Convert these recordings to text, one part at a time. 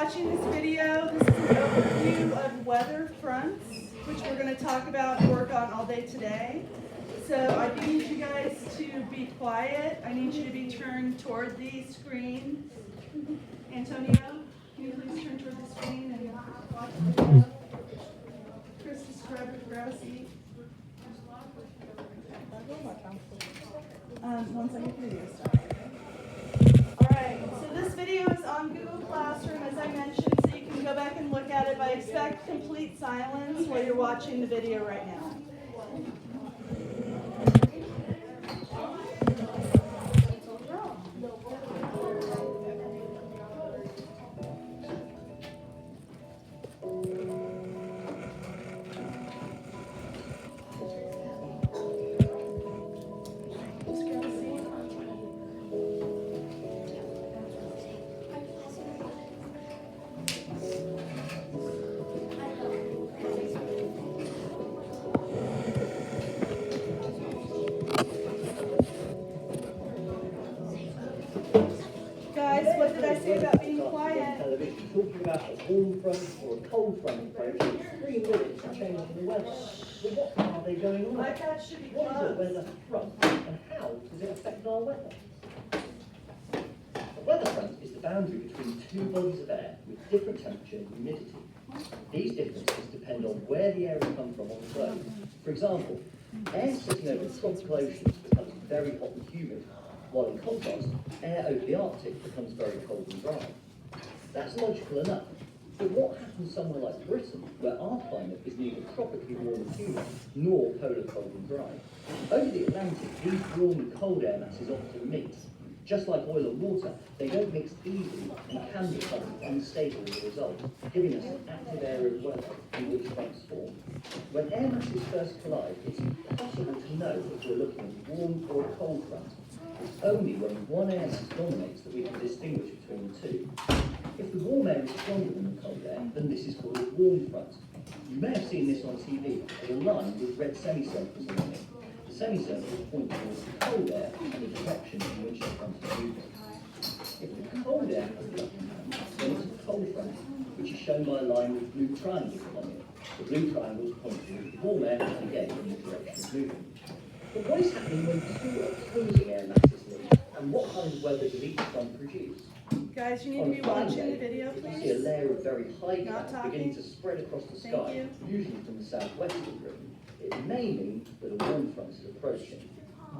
watching this video. This is an overview of weather fronts, which we're going to talk about and work on all day today. So I need you guys to be quiet. I need you to be turned toward the screen. Antonio, can you please turn toward the screen and watch the video? Chris, just grab a seat. Once I get the video started. Alright, so this video is on Google Classroom, as I mentioned, so you can go back and look at it, but I expect complete silence while you're watching the video right now. Guys, what did I say about being quiet? Television, talking about a warm front or a cold front approach, 3 minutes to change the weather. So what are they going on? iPad should be What is a closed. weather front and how does it affect our weather? A weather front is the boundary between two bodies of air with different temperature and humidity. These differences depend on where the air has come from on the globe. For example, air sitting over tropical oceans becomes very hot and humid, while in contrast, air over the Arctic becomes very cold and dry. That's logical enough. But what happens somewhere like Britain, where our climate is neither tropically warm and humid, nor polar cold and dry? Over the Atlantic, these warm and cold air masses often mix. Just like oil and water, they don't mix easily and can become unstable as a result, giving us an active area of weather in which fronts form. When air masses first collide, it's impossible to know if we're looking at a warm or a cold front. It's only when one air mass dominates that we can distinguish between the two. If the warm air is stronger than the cold air, then this is called a warm front. You may have seen this on TV, with a line with red semicircles on it. The semicircles point towards the cold air and the direction in which the front is moving. If the cold air has the upper hand, then it's a cold front, which is shown by a line with blue triangles along it. The blue triangles point towards the warm air and again in the direction of moving. But what is happening when two opposing air masses meet, and what kind of weather does each front produce? Guys, you need to be watching the video, you see a please. layer of very high Not cloud beginning talking. to spread across the Thank sky, you. usually from the southwest of Britain. It may mean that a warm front is approaching.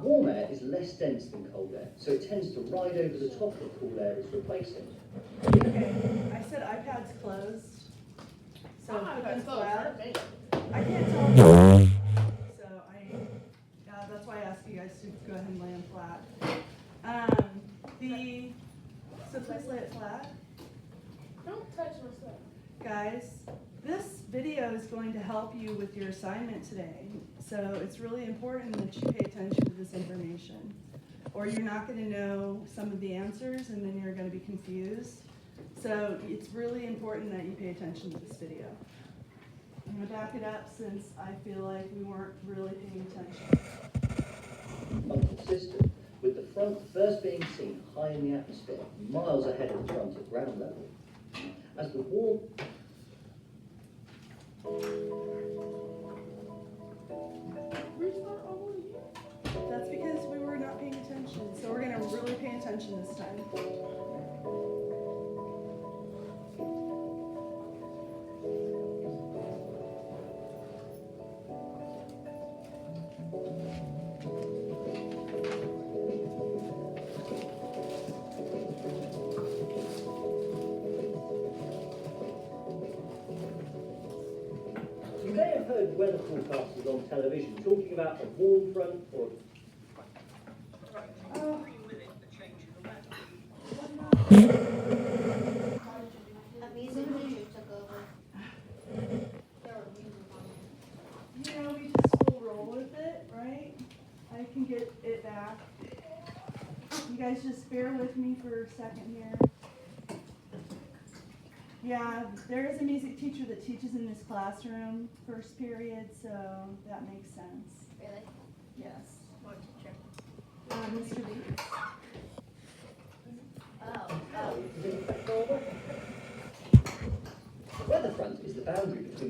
Warm air is less dense than cold air, so it tends to ride over the top of cool air it's replacing. Okay, I said iPad's closed. So put them flat. I can't tell. So that's why I asked you guys to go ahead and lay them flat. So please lay it flat. Don't touch my stuff. Guys, this video is going to help you with your assignment today. So it's really important that you pay attention to this information. Or you're not going to know some of the answers and then you're going to be confused. So it's really important that you pay attention to this video. I'm going to back it up since I feel like we weren't really paying attention. Unconsistent, with the front first being seen high in the atmosphere, miles ahead of the front at ground level. As the warm... That's because we were not paying attention. So we're going to really pay attention this time. You may have heard weather forecasters on television talking about a warm front or You know, we just will roll with it, right? I can get it back. You guys just bear with me for a second here. Yeah, there is a music teacher that teaches in this classroom, first period, so that makes sense. Really? Yes. What teacher? Mr. Lee. Oh, oh. Does it affect our weather?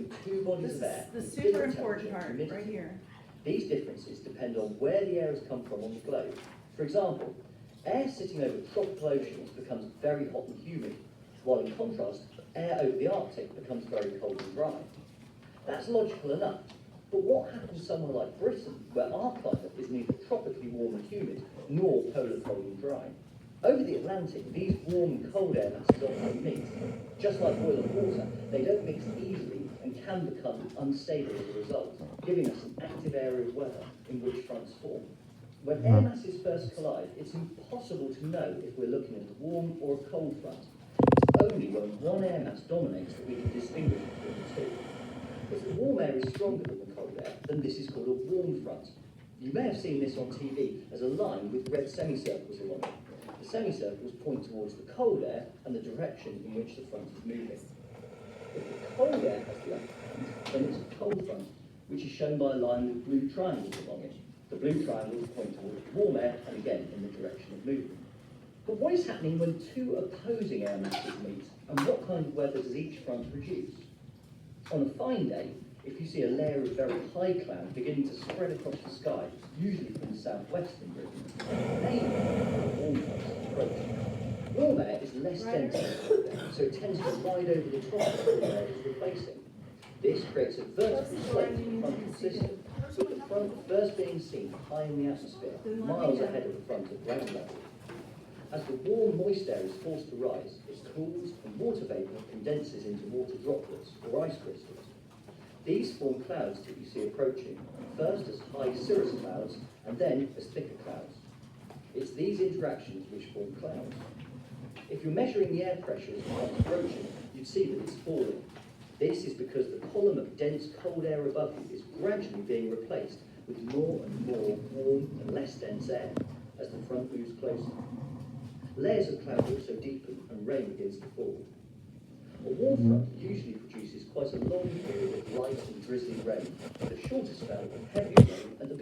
between two bodies This of air. is the with super different important temperature and part, right humidity. here. These differences depend on where the air has come from on the globe. For example, air sitting over tropical oceans becomes very hot and humid, while in contrast, air over the Arctic becomes very cold and dry. That's logical enough, but what happens somewhere like Britain, where our climate is neither tropically warm and humid, nor polar cold and dry? Over the Atlantic, these warm and cold air masses often mix. Just like oil and water, they don't mix easily and can become unstable as a result, giving us an active area of weather in which fronts form. When air masses first collide, it's impossible to know if we're looking at a warm or a cold front. It's only when one air mass dominates that we can distinguish between the two. If the warm air is stronger than the cold air, then this is called a warm front. You may have seen this on TV as a line with red semicircles along it. The semicircles point towards the cold air and the direction in which the front is moving. If the cold air has the upper hand, then it's a cold front, which is shown by a line with blue triangles along it. The blue triangles point towards warm air and again in the direction of movement. But what is happening when two opposing air masses meet, and what kind of weather does each front produce? On a fine day, if you see a layer of very high cloud beginning to spread across the sky, usually from the southwest in Britain, maybe a warm front is approaching. Warm air is less dense than cold air, so it tends to ride over the top of cold air it's replacing. This creates a vertical slope to the frontal system, with the front first being seen high in the atmosphere, miles ahead of the front at ground level. As the warm, moist air is forced to rise, it cools and water vapour condenses into water droplets or ice crystals. These form clouds that you see approaching, first as high cirrus clouds and then as thicker clouds. It's these interactions which form clouds. If you're measuring the air pressure as the cloud's approaching, you'd see that it's falling. This is because the column of dense cold air above you is gradually being replaced with more and more warm and less dense air as the front moves closer. Layers of cloud also deepen and rain begins to fall. A warm front usually produces quite a long period of light and drizzly rain, with a shorter spell of heavy rain at the